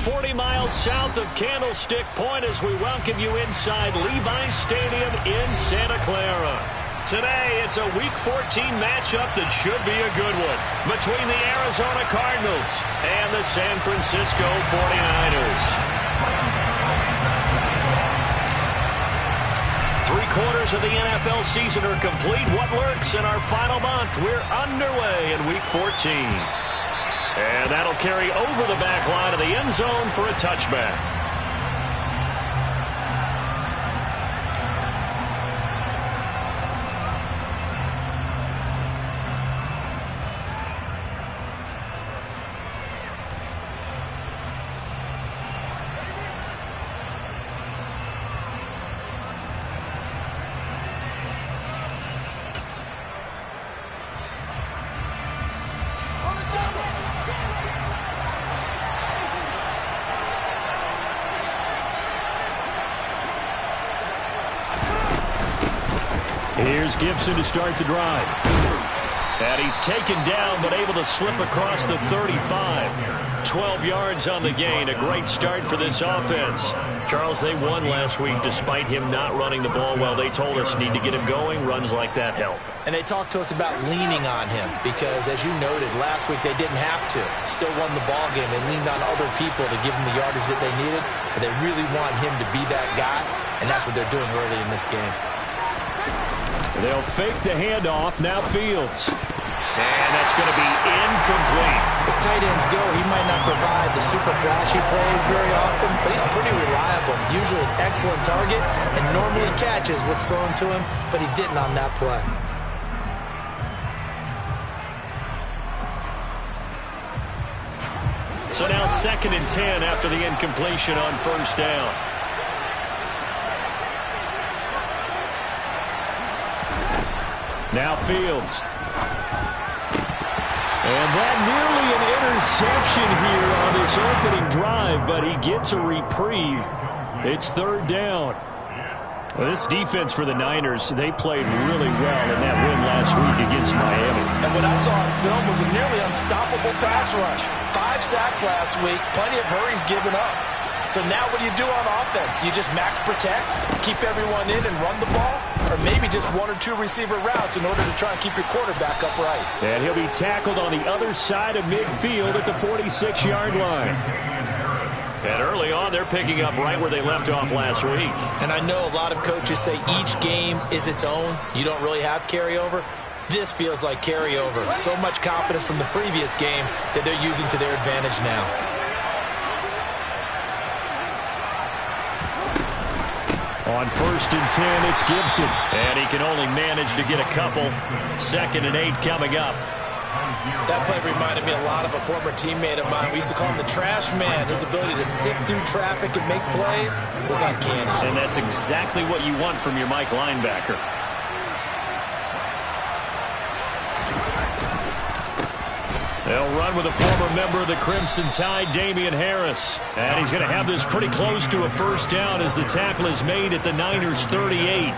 40 miles south of Candlestick Point as we welcome you inside Levi's Stadium in Santa Clara. Today, it's a Week 14 matchup that should be a good one between the Arizona Cardinals and the San Francisco 49ers. 3/4 of the NFL season are complete. What lurks in our final month? We're underway in Week 14. And that'll carry over the back line of the end zone for a touchback. Here's Gibson to start the drive. And he's taken down but able to slip across the 35. 12 yards on the gain. A great start for this offense. Charles, they won last week despite him not running the ball well. They told us need to get him going. Runs like that help. And they talked to us about leaning on him because, as you noted, last week they didn't have to. Still won the ball game. They leaned on other people to give them the yardage that they needed. But they really want him to be that guy, and that's what they're doing early in this game. They'll fake the handoff. Now Fields. And that's going to be incomplete. As tight ends go, he might not provide the super flashy plays very often, but he's pretty reliable. Usually an excellent target and normally catches what's thrown to him, but he didn't on that play. So now 2nd and 10 after the incompletion on first down. Now Fields. And that nearly an interception here on this opening drive, but he gets a reprieve. It's 3rd down. Well, this defense for the Niners, they played really well in that win last week against Miami. And what I saw on film was a nearly unstoppable pass rush. 5 sacks last week, plenty of hurries given up. So now what do you do on offense? You just max protect, keep everyone in and run the ball, or maybe just 1 or 2 receiver routes in order to try and keep your quarterback upright. And he'll be tackled on the other side of midfield at the 46-yard line. And early on, they're picking up right where they left off last week. And I know a lot of coaches say each game is its own. You don't really have carryover. This feels like carryover. So much confidence from the previous game that they're using to their advantage now. On 1st and 10, it's Gibson. And he can only manage to get a couple. 2nd and 8 coming up. That play reminded me a lot of a former teammate of mine. We used to call him the trash man. His ability to sift through traffic and make plays was uncanny. And that's exactly what you want from your Mike linebacker. They'll run with a former member of the Crimson Tide, Damian Harris. And he's going to have this pretty close to a first down as the tackle is made at the Niners' 38.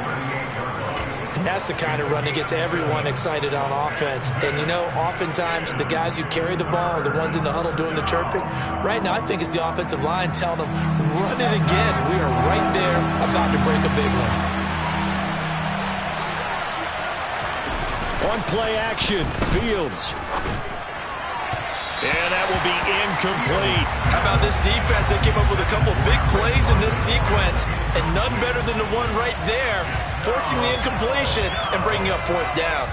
And that's the kind of run that gets everyone excited on offense. And, you know, oftentimes the guys who carry the ball are the ones in the huddle doing the chirping. Right now, I think it's the offensive line telling them, run it again. We are right there about to break a big one. On play action, Fields. And that will be incomplete. How about this defense? They came up with a couple big plays in this sequence, and none better than the one right there, forcing the incompletion and bringing up 4th down.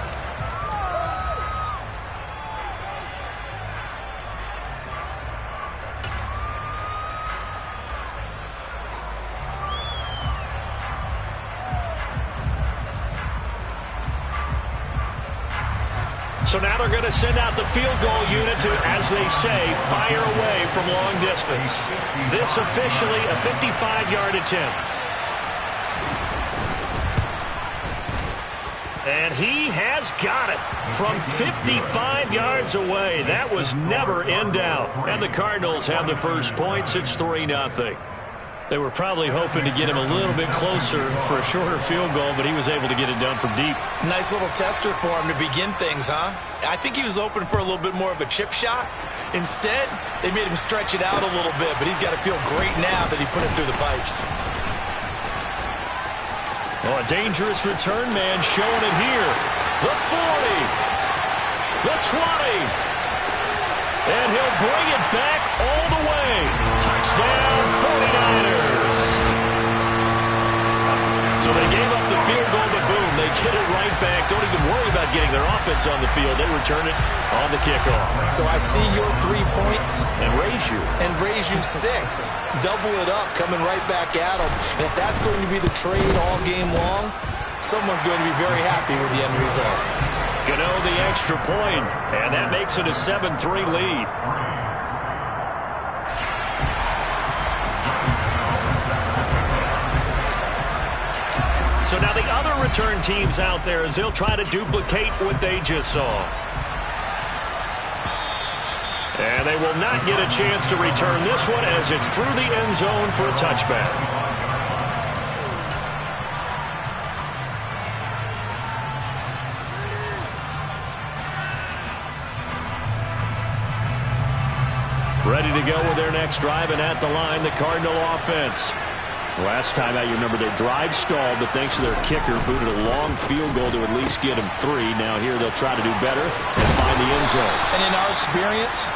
So now they're going to send out the field goal unit to, as they say, fire away from long distance. This officially a 55-yard attempt. And he has got it from 55 yards away. That was never in doubt. And the Cardinals have the first points. It's 3-0. They were probably hoping to get him a little bit closer for a shorter field goal, but he was able to get it done from deep. Nice little tester for him to begin things, huh? I think he was open for a little bit more of a chip shot. Instead, they made him stretch it out a little bit, but he's got to feel great now that he put it through the pipes. Oh, a dangerous return man showing it here. The 40. The 20. And he'll bring it back all the way. Touchdown, 49ers. So they gave up the field goal, but boom, they get it right back. Don't even worry about getting their offense on the field. They return it on the kickoff. So I see your 3 points. And raise you 6. Double it up, coming right back at them. And if that's going to be the trade all game long, someone's going to be very happy with the end result. Gano the extra point, and that makes it a 7-3 lead. So now the other return teams out there as they'll try to duplicate what they just saw. And they will not get a chance to return this one as it's through the end zone for a touchback. Ready to go with their next drive, and at the line, the Cardinal offense. Last time out, you remember their drive stalled, but thanks to their kicker, booted a long field goal to at least get them 3. Now here they'll try to do better and find the end zone. And in our experience,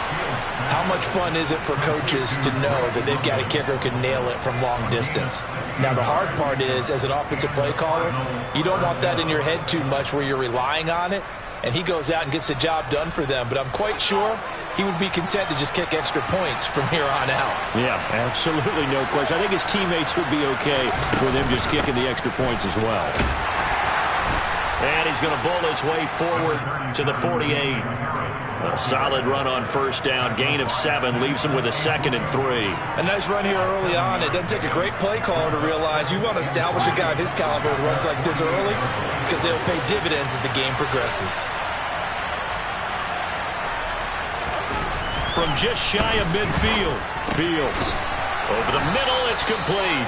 how much fun is it for coaches to know that they've got a kicker who can nail it from long distance? Now the hard part is, as an offensive play caller, you don't want that in your head too much where you're relying on it, and he goes out and gets the job done for them. But I'm quite sure he would be content to just kick extra points from here on out. Yeah, absolutely no question. I think his teammates would be okay with him just kicking the extra points as well. And he's going to bull his way forward to the 48. A solid run on first down. Gain of 7 leaves him with a 2nd and 3. A nice run here early on. It doesn't take a great play caller to realize you want to establish a guy of his caliber with runs like this early because they'll pay dividends as the game progresses. From just shy of midfield, Fields over the middle, it's complete.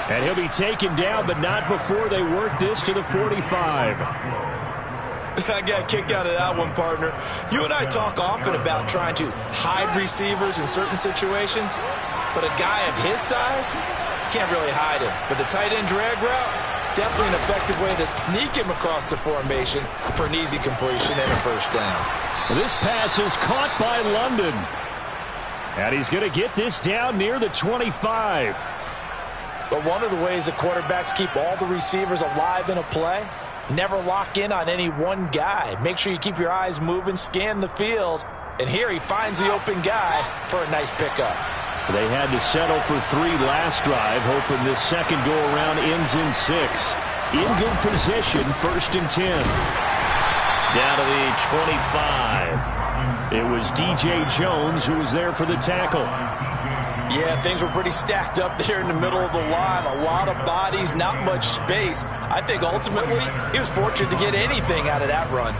And he'll be taken down, but not before they work this to the 45. I got a kick out of that one, partner. You and I talk often about trying to hide receivers in certain situations, but a guy of his size can't really hide him. But the tight end drag route, definitely an effective way to sneak him across the formation for an easy completion and a first down. This pass is caught by London. And he's going to get this down near the 25. But one of the ways the quarterbacks keep all the receivers alive in a play, never lock in on any one guy. Make sure you keep your eyes moving, scan the field. And here he finds the open guy for a nice pickup. They had to settle for 3 last drive, hoping this second go-around ends in 6. In good position, 1st and 10. Down to the 25. It was DJ Jones who was there for the tackle. Yeah, things were pretty stacked up there in the middle of the line. A lot of bodies, not much space. I think ultimately he was fortunate to get anything out of that run.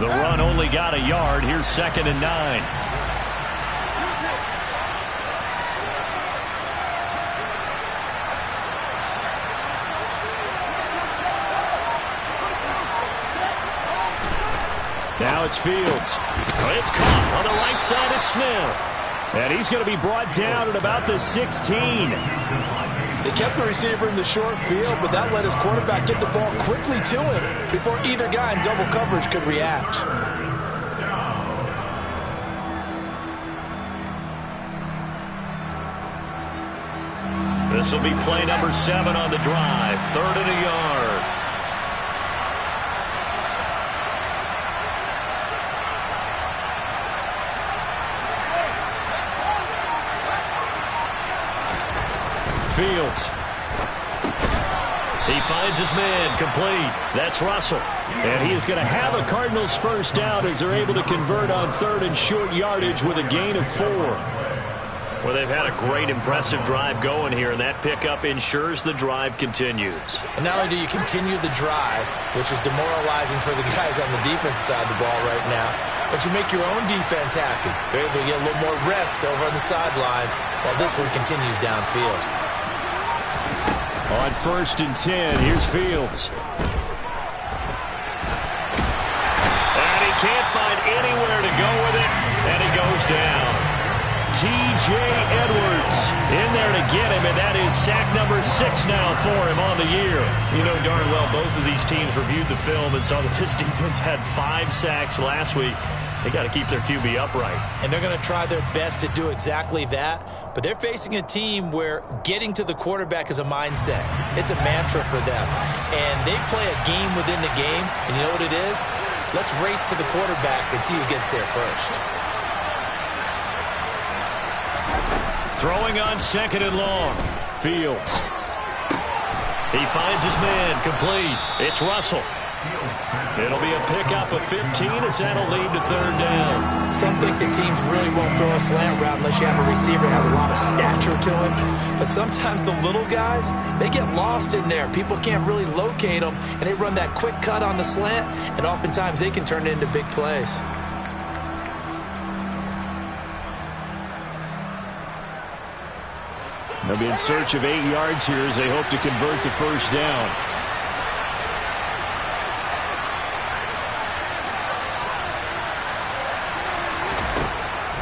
The run only got a yard. Here's 2nd and 9. Now it's Fields. It's caught on the right side. It's Smith. And he's going to be brought down at about the 16. They kept the receiver in the short field, but that let his quarterback get the ball quickly to him before either guy in double coverage could react. This will be play number 7 on the drive. 3rd and a yard. Fields. He finds his man, complete. That's Russell. And he is going to have a Cardinals first down as they're able to convert on 3rd and short yardage with a gain of 4. Well, they've had a great, impressive drive going here, and that pickup ensures the drive continues. And not only do you continue the drive, which is demoralizing for the guys on the defense side of the ball right now, but you make your own defense happy. They're able to get a little more rest over on the sidelines while this one continues downfield. On 1st and 10, here's Fields. And he can't find anywhere to go with it, and he goes down. T.J. Edwards in there to get him, and that is sack number 6 now for him on the year. You know darn well both of these teams reviewed the film and saw that this defense had 5 sacks last week. They got to keep their QB upright. And they're going to try their best to do exactly that, but they're facing a team where getting to the quarterback is a mindset. It's a mantra for them, and they play a game within the game, and you know what it is? Let's race to the quarterback and see who gets there first. Throwing on 2nd and long. Fields. He finds his man, complete. It's Russell. It'll be a pickup of 15 as that'll lead to 3rd down. Some think that teams really won't throw a slant route unless you have a receiver that has a lot of stature to him. But sometimes the little guys, they get lost in there. People can't really locate them, and they run that quick cut on the slant, and oftentimes they can turn it into big plays. They'll be in search of 8 yards here as they hope to convert the 1st down.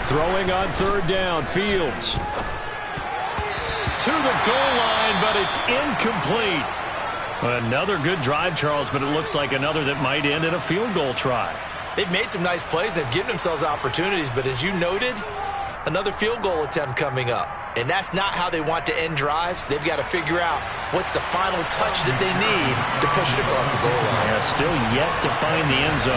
Throwing on 3rd down, Fields. To the goal line, but it's incomplete. Another good drive, Charles, but it looks like another that might end in a field goal try. They've made some nice plays. They've given themselves opportunities, but as you noted, another field goal attempt coming up. And that's not how they want to end drives. They've got to figure out what's the final touch that they need to push it across the goal line. Yeah, still yet to find the end zone.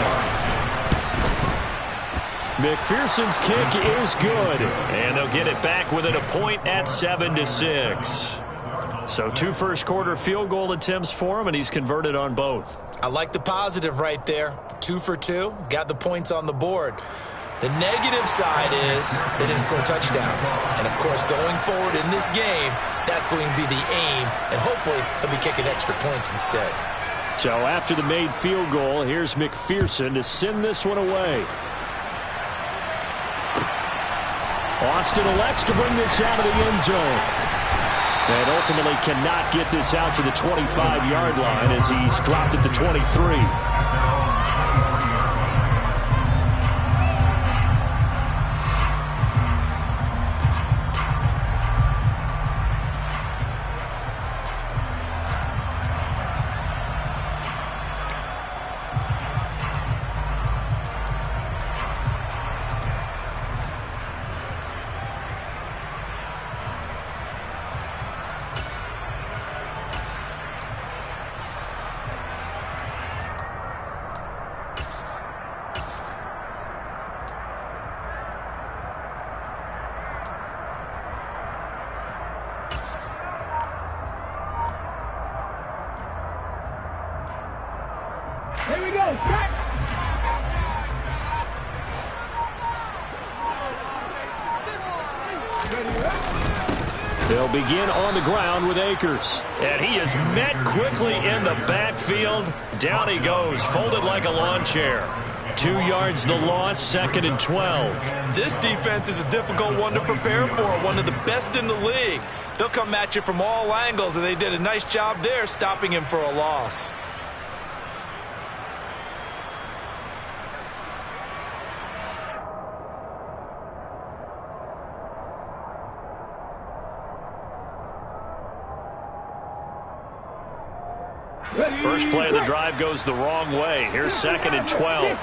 McPherson's kick is good. And they'll get it back within a point at 7-6. So 2 first-quarter field goal attempts for him, and he's converted on both. I like the positive right there. 2 for 2. Got the points on the board. The negative side is they didn't score touchdowns. And, of course, going forward in this game, that's going to be the aim. And hopefully they'll be kicking extra points instead. So after the made field goal, here's McPherson to send this one away. Austin elects to bring this out of the end zone. And ultimately cannot get this out to the 25-yard line as he's dropped at the 23. Here we go. Track. They'll begin on the ground with Akers. And he is met quickly in the backfield. Down he goes, folded like a lawn chair. 2 yards the loss, 2nd and 12. This defense is a difficult one to prepare for, one of the best in the league. They'll come at you from all angles, and they did a nice job there stopping him for a loss. First play of the drive goes the wrong way. Here's 2nd and 12.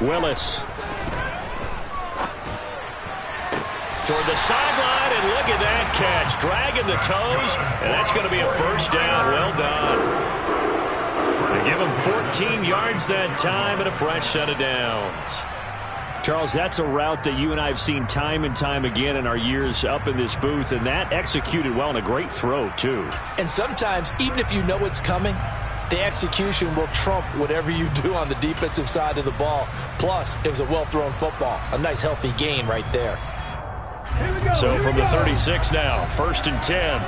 Willis. Toward the sideline, and look at that catch. Dragging the toes, and that's going to be a first down. Well done. They give him 14 yards that time and a fresh set of downs. Charles, that's a route that you and I have seen time and time again in our years up in this booth, and that executed well and a great throw, too. And sometimes, even if you know it's coming, the execution will trump whatever you do on the defensive side of the ball. Plus, it was a well-thrown football. A nice, healthy gain right there. So from the 36 now, 1st and 10.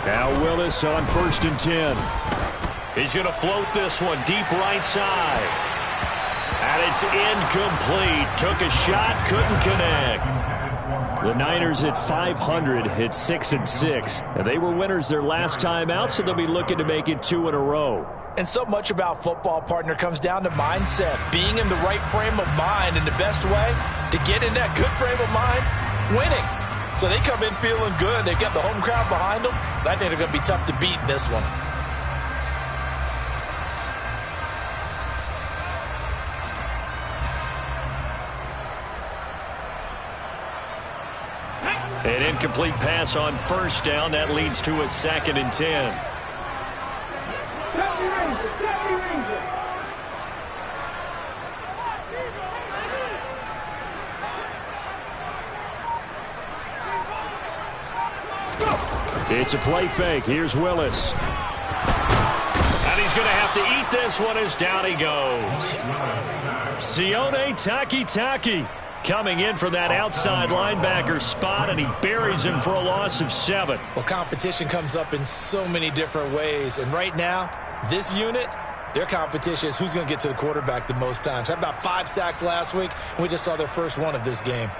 Now Willis on 1st and 10. He's going to float this one deep right side. And it's incomplete. Took a shot, couldn't connect. The Niners at 500 hit 6-6. And they were winners their last time out, so they'll be looking to make it 2 in a row. And so much about football, partner, comes down to mindset. Being in the right frame of mind, and the best way to get in that good frame of mind, winning. So they come in feeling good. They've got the home crowd behind them. I think they're going to be tough to beat in this one. An incomplete pass on 1st down. That leads to a 2nd and 10. It's a play fake. Here's Willis. And he's going to have to eat this one as down he goes. Sione Takitaki coming in from that outside linebacker spot, and he buries him for a loss of 7. Well, competition comes up in so many different ways. And right now, this unit, their competition is who's going to get to the quarterback the most times. Had about 5 sacks last week, and we just saw their first one of this game.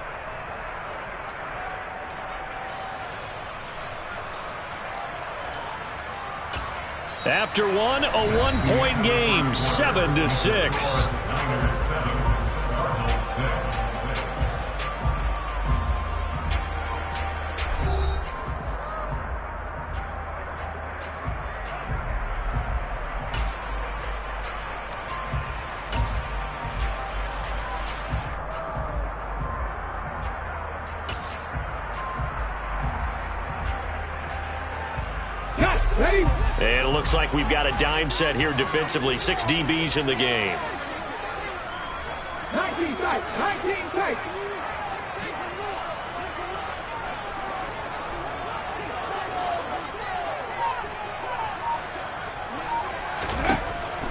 After one, a 1-point game, 7-6. And it looks like we've got a dime set here defensively. 6 DBs in the game. 19 tight, 19 tight.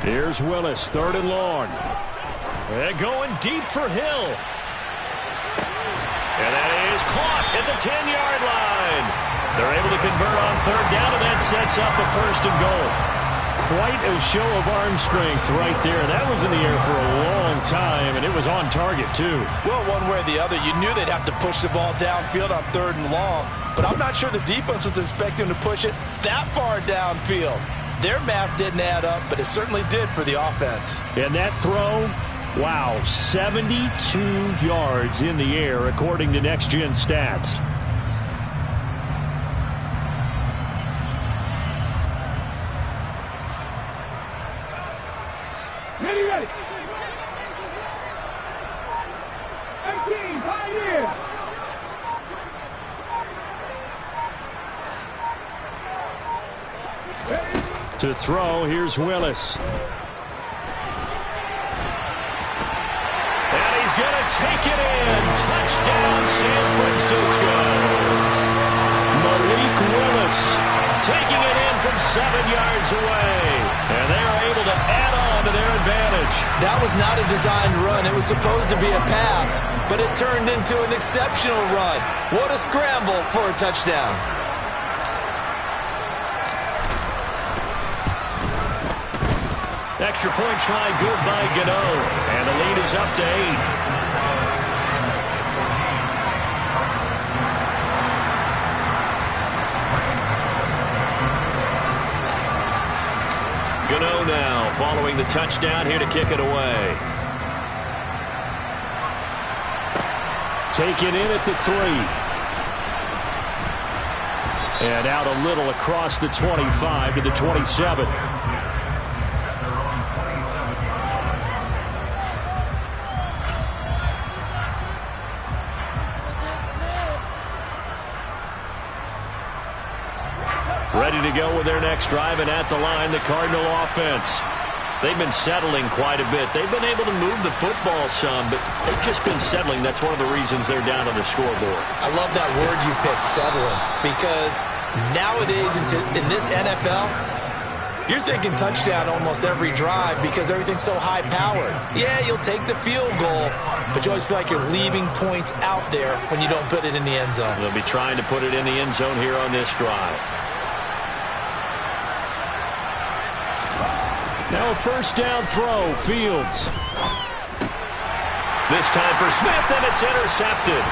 Here's Willis, 3rd and long. And going deep for Hill. And that is caught at the 10-yard line. They're able to convert on 3rd down, and that sets up a 1st and goal. Quite a show of arm strength right there. That was in the air for a long time, and it was on target, too. Well, one way or the other, you knew they'd have to push the ball downfield on 3rd and long, but I'm not sure the defense was expecting to push it that far downfield. Their math didn't add up, but it certainly did for the offense. And that throw, wow, 72 yards in the air, according to Next Gen Stats. Ready. 18, Pioneer. To throw, here's Willis. And he's going to take it in. Touchdown, San Francisco. Malik Willis taking it in from 7 yards away. And they are able to add on to their advantage. That was not a designed run. It was supposed to be a pass, but it turned into an exceptional run. What a scramble for a touchdown. Extra point try good by Gano. And the lead is up to 8. Gano now following the touchdown here to kick it away. Taken in at the 3. And out a little across the 25 to the 27. Ready to go with their next drive, and at the line, the Cardinal offense. They've been settling quite a bit. They've been able to move the football some, but they've just been settling. That's one of the reasons they're down on the scoreboard. I love that word you picked, settling, because nowadays in this NFL, you're thinking touchdown almost every drive because everything's so high-powered. Yeah, you'll take the field goal, but you always feel like you're leaving points out there when you don't put it in the end zone. They'll be trying to put it in the end zone here on this drive. Now a first down throw, Fields. This time for Smith, and it's intercepted.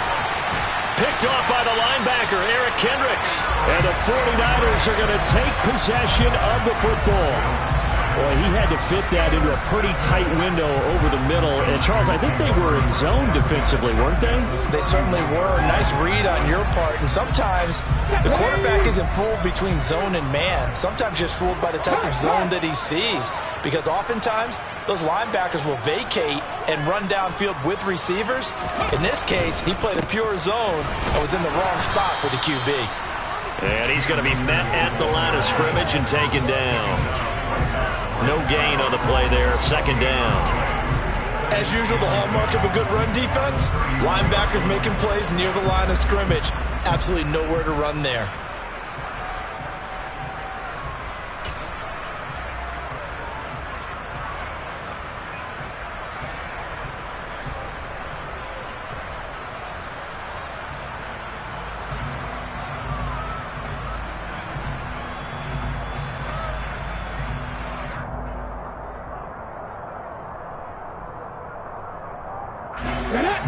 Picked off by the linebacker, Eric Kendricks. And the 49ers are going to take possession of the football. Boy, he had to fit that into a pretty tight window over the middle. And, Charles, I think they were in zone defensively, weren't they? They certainly were. Nice read on your part. And sometimes the quarterback isn't fooled between zone and man. Sometimes just fooled by the type of zone that he sees. Because oftentimes, those linebackers will vacate and run downfield with receivers. In this case, he played a pure zone and was in the wrong spot for the QB. And he's going to be met at the line of scrimmage and taken down. No gain on the play there, second down. As usual, the hallmark of a good run defense, linebackers making plays near the line of scrimmage. Absolutely nowhere to run there.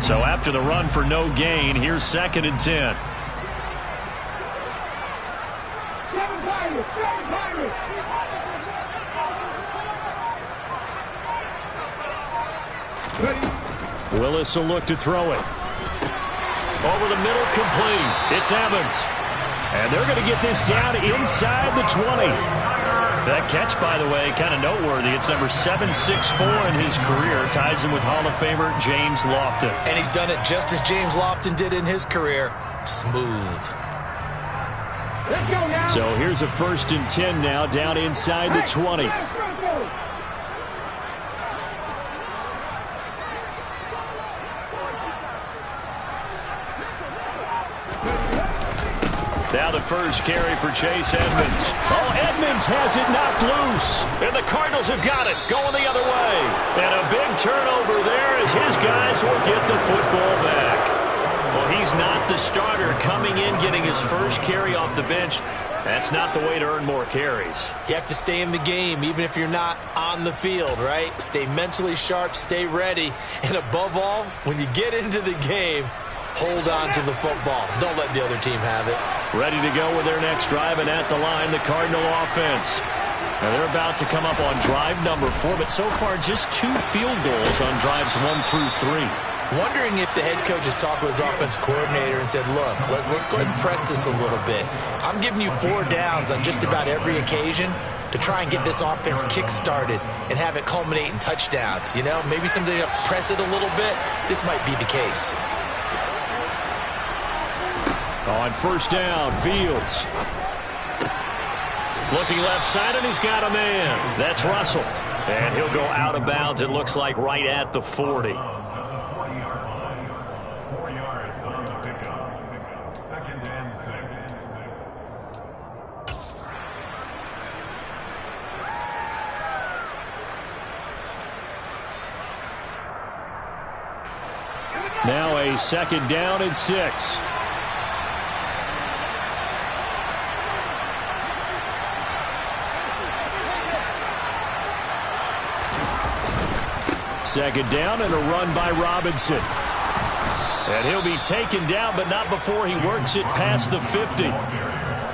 So after the run for no gain, here's 2nd and 10. 7 Pirates. Willis will look to throw it. Over the middle, complete. It's Evans. And they're going to get this down inside the 20. That catch, by the way, kind of noteworthy. It's number 764 in his career. Ties him with Hall of Famer James Lofton. And he's done it just as James Lofton did in his career. Smooth. Let's go now. So here's a 1st and 10 now, down inside the 20. Now the first carry for Chase Edmonds. Oh, Edmonds has it knocked loose. And the Cardinals have got it, going the other way. And a big turnover there as his guys will get the football back. Well, he's not the starter coming in, getting his first carry off the bench. That's not the way to earn more carries. You have to stay in the game, even if you're not on the field, right? Stay mentally sharp, stay ready. And above all, when you get into the game, hold on to the football. Don't let the other team have it. Ready to go with their next drive, and at the line, the Cardinal offense. Now they're about to come up on drive number 4, but so far just 2 field goals on drives 1 through 3. Wondering if the head coach has talked with his offense coordinator and said, look, let's go ahead and press this a little bit. I'm giving you 4 downs on just about every occasion to try and get this offense kick-started and have it culminate in touchdowns. You know, maybe something to press it a little bit. This might be the case. On first down, Fields. Looking left side, and he's got a man. That's Russell. And he'll go out of bounds, it looks like, right at the 40. Now a 2nd down and 6. Second down and a run by Robinson. And he'll be taken down, but not before he works it past the 50.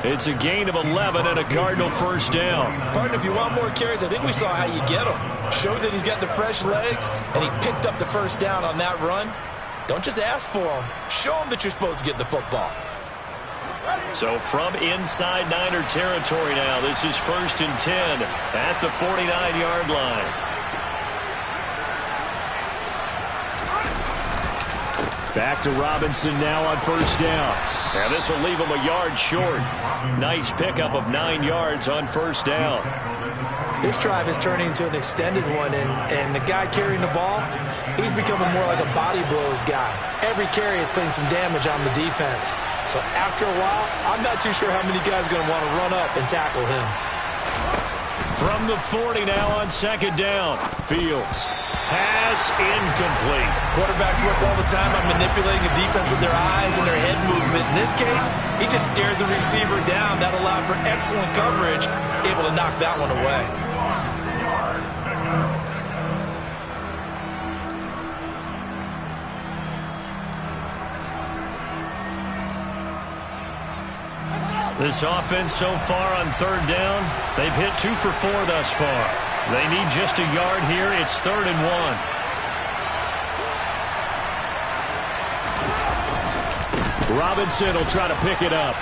It's a gain of 11 and a Cardinal first down. Partner, if you want more carries, I think we saw how you get them. Showed that he's got the fresh legs, and he picked up the first down on that run. Don't just ask for them. Show them that you're supposed to get the football. So from inside Niner territory now, this is 1st and 10 at the 49-yard line. Back to Robinson now on first down. And this will leave him a yard short. Nice pickup of 9 yards on first down. This drive is turning into an extended one, and the guy carrying the ball, he's becoming more like a body blows guy. Every carry is putting some damage on the defense. So after a while, I'm not too sure how many guys are going to want to run up and tackle him. From the 40 now on second down. Fields. Pass incomplete. Quarterbacks work all the time on manipulating a defense with their eyes and their head movement. In this case, he just stared the receiver down. That allowed for excellent coverage, able to knock that one away. This offense so far on third down, they've hit 2 for 4 thus far. They need just a yard here. It's 3rd and 1. Robinson will try to pick it up.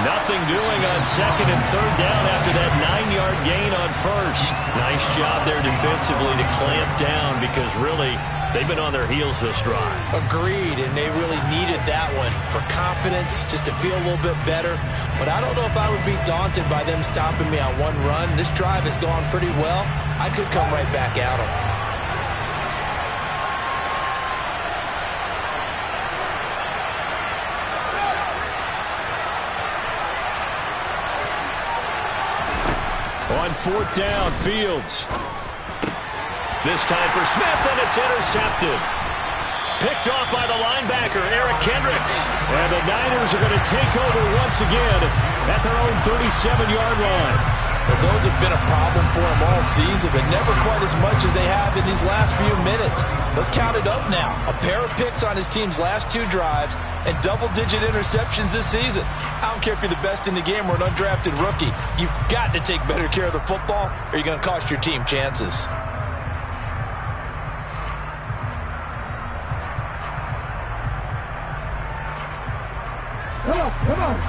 Nothing doing on second and third down after that 9-yard gain on first. Nice job there defensively to clamp down because really they've been on their heels this drive. Agreed, and they really needed that one for confidence, just to feel a little bit better. But I don't know if I would be daunted by them stopping me on one run. This drive has gone pretty well. I could come right back at them. On 4th down, Fields. This time for Smith, and it's intercepted. Picked off by the linebacker, Eric Kendricks. And the Niners are going to take over once again at their own 37-yard line. Well, those have been a problem for them all season, but never quite as much as they have in these last few minutes. Let's count it up now. A pair of picks on his team's last 2 drives and double-digit interceptions this season. I don't care if you're the best in the game or an undrafted rookie. You've got to take better care of the football or you're going to cost your team chances.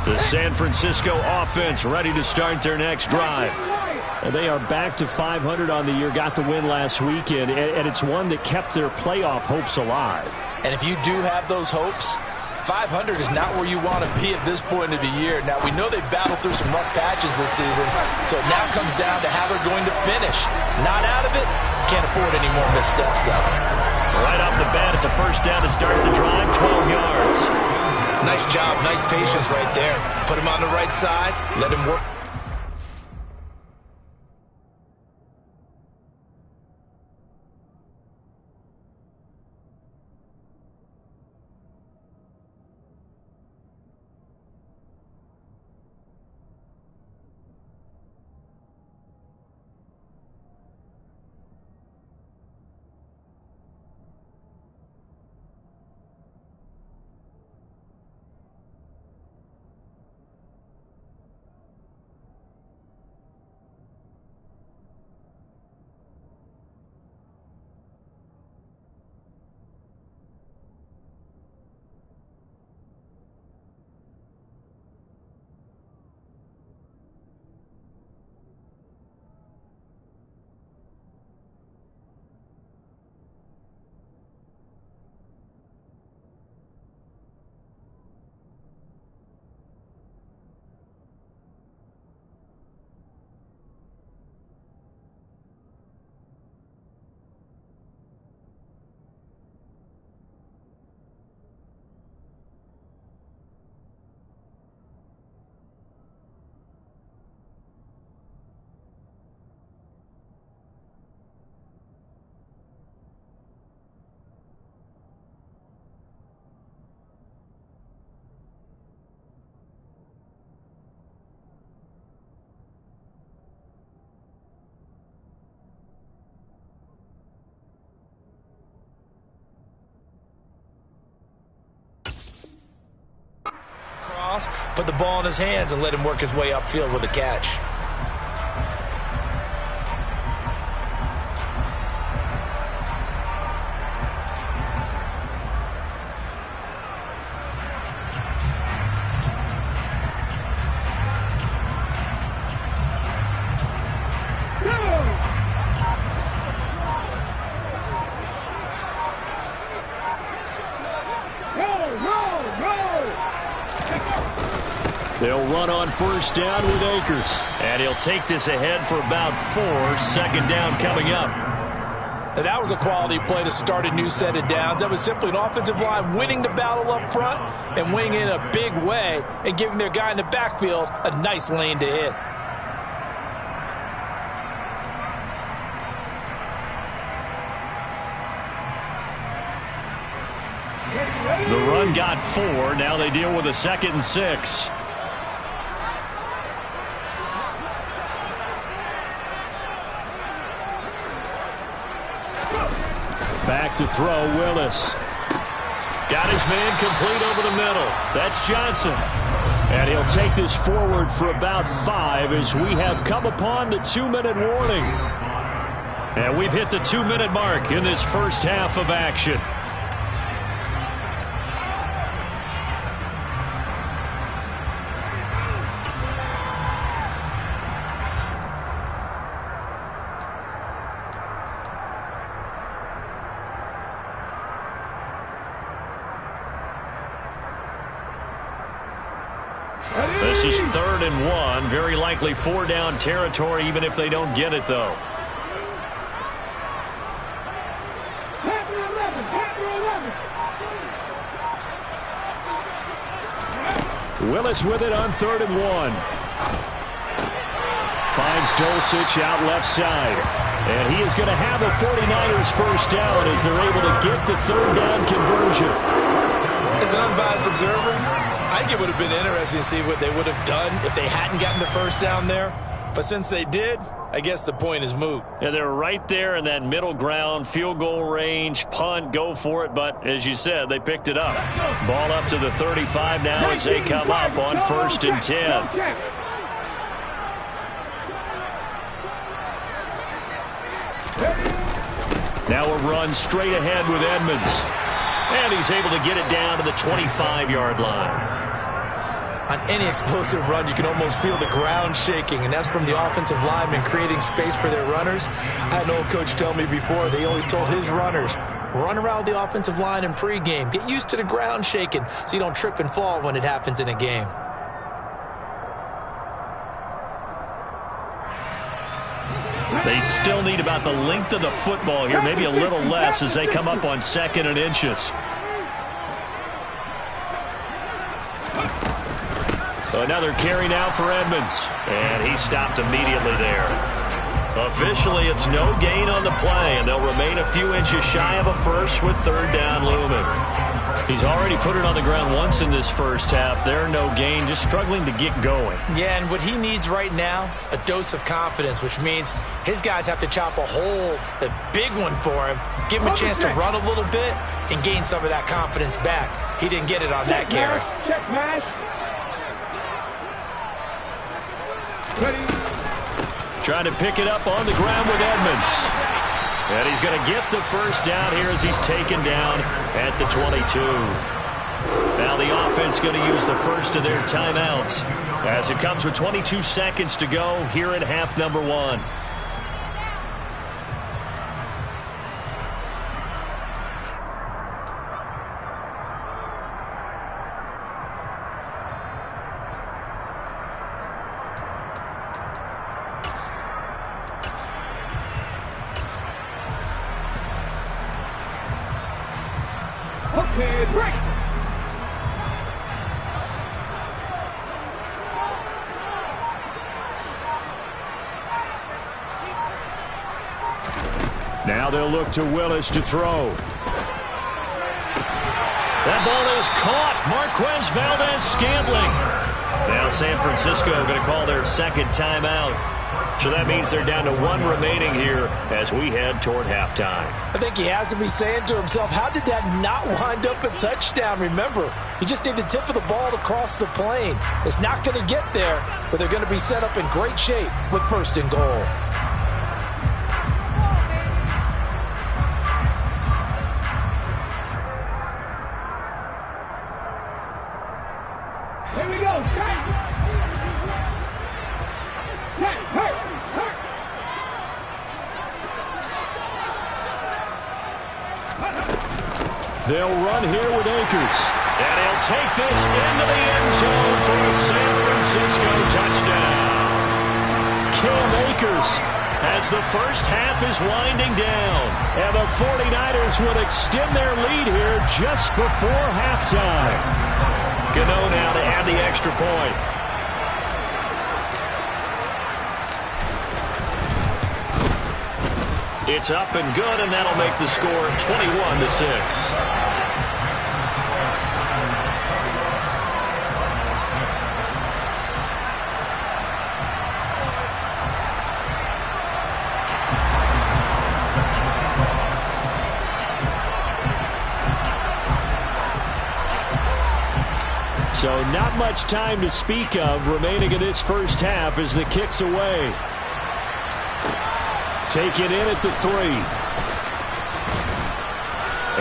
The San Francisco offense ready to start their next drive. They are back to 500 on the year, got the win last weekend, and it's one that kept their playoff hopes alive. And if you do have those hopes, 500 is not where you want to be at this point of the year. Now, we know they've battled through some rough patches this season, so it now comes down to how they're going to finish. Not out of it, can't afford any more missteps, though. Right off the bat, it's a first down to start the drive, 12 yards. Nice job, nice patience right there. Put him on the right side, let him work. Put the ball in his hands and let him work his way upfield with a catch. Go! They'll run on first down with Akers. And he'll take this ahead for about 4. Second down coming up. And that was a quality play to start a new set of downs. That was simply an offensive line winning the battle up front and winning in a big way and giving their guy in the backfield a nice lane to hit. The run got 4. Now they deal with a 2nd and 6. Back to throw, Willis. Got his man complete over the middle. That's Johnson. And he'll take this forward for about 5 as we have come upon the 2-minute warning. And we've hit the 2-minute mark in this first half of action. This is 3rd and 1. Very likely 4-down territory, even if they don't get it, though. Willis with it on 3rd and 1. Finds Dulcich out left side. And he is going to have a 49ers first down as they're able to get the 3rd down conversion. As an unbiased observer, I think it would have been interesting to see what they would have done if they hadn't gotten the first down there. But since they did, I guess the point is moot. Yeah, they're right there in that middle ground, field goal range, punt, go for it. But as you said, they picked it up. Ball up to the 35 now as they come up on 1st and 10. Now a run straight ahead with Edmonds. And he's able to get it down to the 25-yard line. On any explosive run, you can almost feel the ground shaking, and that's from the offensive linemen creating space for their runners. I had an old coach tell me before, they always told his runners, run around the offensive line in pregame. Get used to the ground shaking so you don't trip and fall when it happens in a game. They still need about the length of the football here, maybe a little less as they come up on 2nd and inches. Another carry now for Edmonds. And he stopped immediately there. Officially, it's no gain on the play, and they'll remain a few inches shy of a first with 3rd down looming. He's already put it on the ground once in this first half. There, no gain, just struggling to get going. Yeah, and what he needs right now, a dose of confidence, which means his guys have to chop a hole, a big one for him, give him a chance to run a little bit and gain some of that confidence back. He didn't get it on that carry. Check, man. Trying to pick it up on the ground with Edmonds. And he's going to get the first down here as he's taken down at the 22. Now the offense going to use the first of their timeouts as it comes with 22 seconds to go here in half number 1. Okay, break. Now they'll look to Willis to throw. That ball is caught. Marquez Valdez-Scantling. Now San Francisco going to call their 2nd timeout. So that means they're down to 1 remaining here as we head toward halftime. I think he has to be saying to himself, how did that not wind up a touchdown? Remember, you just need the tip of the ball to cross the plane. It's not going to get there, but they're going to be set up in great shape with 1st and goal. Here we go. They'll run here with Akers. And he'll take this into the end zone for a San Francisco touchdown. Cam Akers as the first half is winding down. And the 49ers would extend their lead here just before halftime. Gano now to add the extra point. It's up and good, and that'll make the score 21-6. So not much time to speak of remaining in this first half as the kick's away. Taken in at the 3.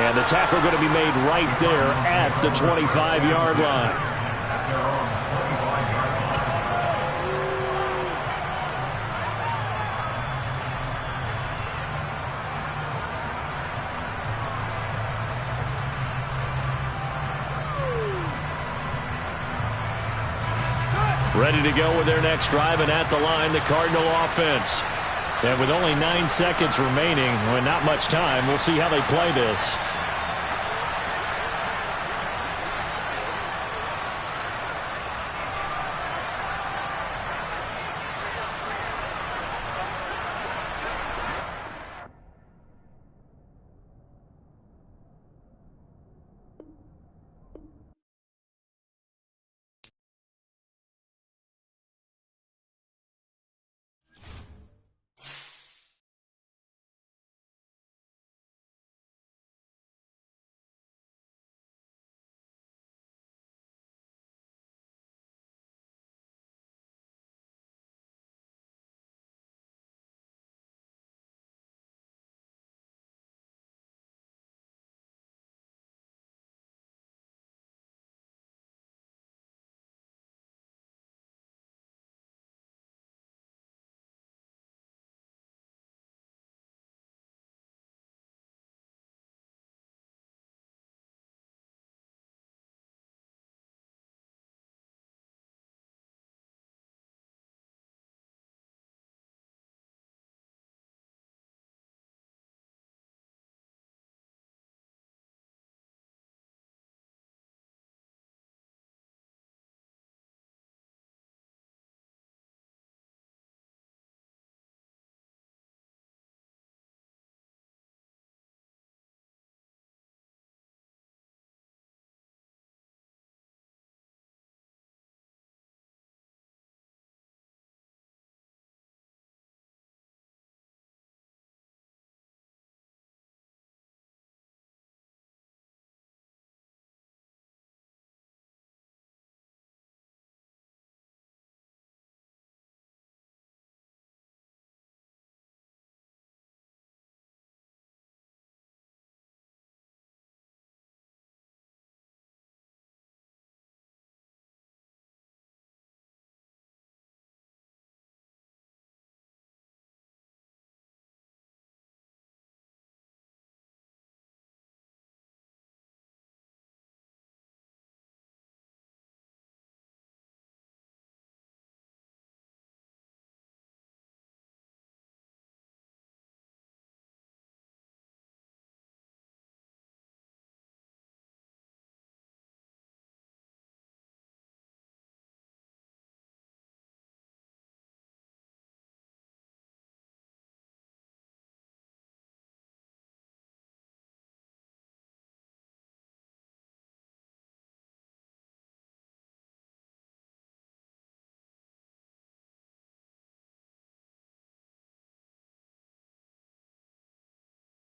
And the tackle going to be made right there at the 25-yard line. Ready to go with their next drive, and at the line, the Cardinal offense. And with only 9 seconds remaining, with not much time, we'll see how they play this.